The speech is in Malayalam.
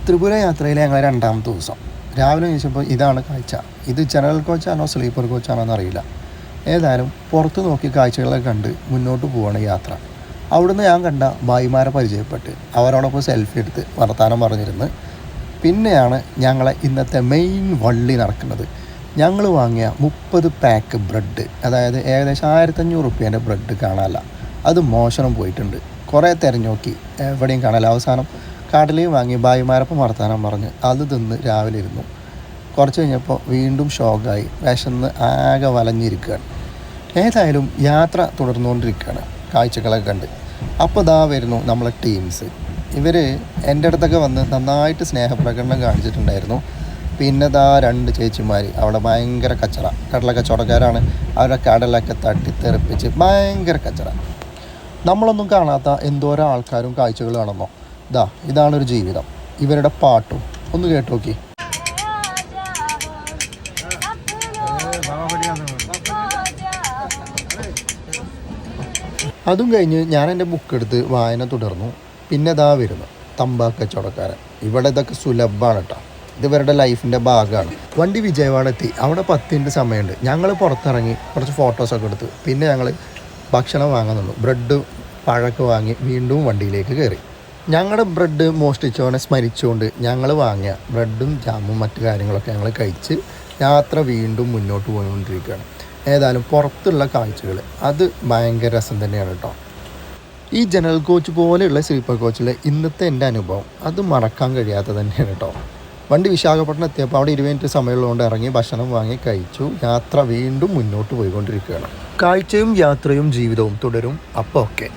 ത്രിപുര യാത്രയിലെ ഞങ്ങൾ രണ്ടാമത്തെ ദിവസം രാവിലെ ചോദിച്ചപ്പോൾ ഇതാണ് കാഴ്ച. ഇത് ജനറൽ കോച്ചാണോ സ്ലീപ്പർ കോച്ചാണോ എന്നറിയില്ല. ഏതായാലും പുറത്ത് നോക്കി കാഴ്ചകളൊക്കെ കണ്ട് മുന്നോട്ട് പോവാണ് യാത്ര. അവിടുന്ന് ഞാൻ കണ്ട ഭായിമാരെ പരിചയപ്പെട്ട് അവരോടൊപ്പം സെൽഫി എടുത്ത് വർത്താനം പറഞ്ഞിരുന്ന് പിന്നെയാണ് ഞങ്ങളെ ഇന്നത്തെ മെയിൻ വള്ളി നടക്കുന്നത്. ഞങ്ങൾ വാങ്ങിയ 30 പാക്ക് ബ്രെഡ്, അതായത് ഏകദേശം 1500 റുപ്യേൻ്റെ ബ്രെഡ് കാണാനല്ല. അത് മോഷണം പോയിട്ടുണ്ട്. കുറേ തിരഞ്ഞു നോക്കി, എവിടെയും കാണാല്ല. അവസാനം കടലയും വാങ്ങി ഭായിമാരപ്പം വർത്താനം പറഞ്ഞ് അത് തിന്ന് രാവിലെ ഇരുന്നു. കുറച്ച് കഴിഞ്ഞപ്പോൾ വീണ്ടും ഷോക്കായി, വിശന്ന് ആകെ വലഞ്ഞിരിക്കുകയാണ്. ഏതായാലും യാത്ര തുടർന്നുകൊണ്ടിരിക്കുകയാണ് കാഴ്ചകളൊക്കെ കണ്ട്. അപ്പോൾ ദാ വരുന്നു നമ്മളെ ടീംസ്. ഇവർ എൻ്റെ അടുത്തൊക്കെ വന്ന് നന്നായിട്ട് സ്നേഹപ്രകടനം കാണിച്ചിട്ടുണ്ടായിരുന്നു. പിന്നെ ദാ 2 ചേച്ചിമാർ അവിടെ ഭയങ്കര കച്ചറ, കടല കച്ചവടക്കാരാണ്. അവരുടെ കടലൊക്കെ തട്ടിത്തെറിപ്പിച്ച് ഭയങ്കര കച്ചറ. നമ്മളൊന്നും കാണാത്ത എന്തോരോ ആൾക്കാരും കാഴ്ചകൾ കാണുന്നു. ഇതാണൊരു ജീവിതം. ഇവരുടെ പാട്ടും ഒന്ന് കേട്ടു നോക്കി. അതും കഴിഞ്ഞ് ഞാൻ എൻ്റെ ബുക്കെടുത്ത് വായന തുടർന്നു. പിന്നെ വരുന്നു തമ്പാക്ക് കച്ചവടക്കാരൻ. ഇവിടെ ഇതൊക്കെ സുലഭമാണ് കേട്ടോ. ഇത് ഇവരുടെ ലൈഫിൻ്റെ ഭാഗമാണ്. വണ്ടി വിജയവാഡ എത്തി. അവിടെ 10 മിനിറ്റ് സമയമുണ്ട്. ഞങ്ങൾ പുറത്തിറങ്ങി കുറച്ച് ഫോട്ടോസൊക്കെ എടുത്ത് പിന്നെ ഞങ്ങൾ ഭക്ഷണം വാങ്ങാൻ നിന്നു. ബ്രെഡ് പഴമൊക്കെ വാങ്ങി വീണ്ടും വണ്ടിയിലേക്ക് കയറി. ഞങ്ങളുടെ ബ്രെഡ് മോഷ്ടിച്ചവനെ സ്മരിച്ചുകൊണ്ട് ഞങ്ങൾ വാങ്ങിയ ബ്രെഡും ജാമും മറ്റു കാര്യങ്ങളൊക്കെ ഞങ്ങൾ കഴിച്ച് യാത്ര വീണ്ടും മുന്നോട്ട് പോയിക്കൊണ്ടിരിക്കുകയാണ്. ഏതായാലും പുറത്തുള്ള കാഴ്ചകൾ അത് ഭയങ്കര രസം തന്നെയാണ് കേട്ടോ. ഈ ജനറൽ കോച്ച് പോലെയുള്ള സ്ലീപ്പർ കോച്ചിലെ ഇന്നത്തെ എൻ്റെ അനുഭവം അത് മറക്കാൻ കഴിയാത്തത് തന്നെയാണ് കേട്ടോ. വണ്ടി വിശാഖപട്ടണം എത്തിയപ്പോൾ അവിടെ 20 മിനിറ്റ് സമയമുള്ളതുകൊണ്ട് ഇറങ്ങി ഭക്ഷണം വാങ്ങി കഴിച്ചു. യാത്ര വീണ്ടും മുന്നോട്ട് പോയിക്കൊണ്ടിരിക്കുകയാണ്. കാഴ്ചയും യാത്രയും ജീവിതവും തുടരും. അപ്പോൾ ഓക്കെ.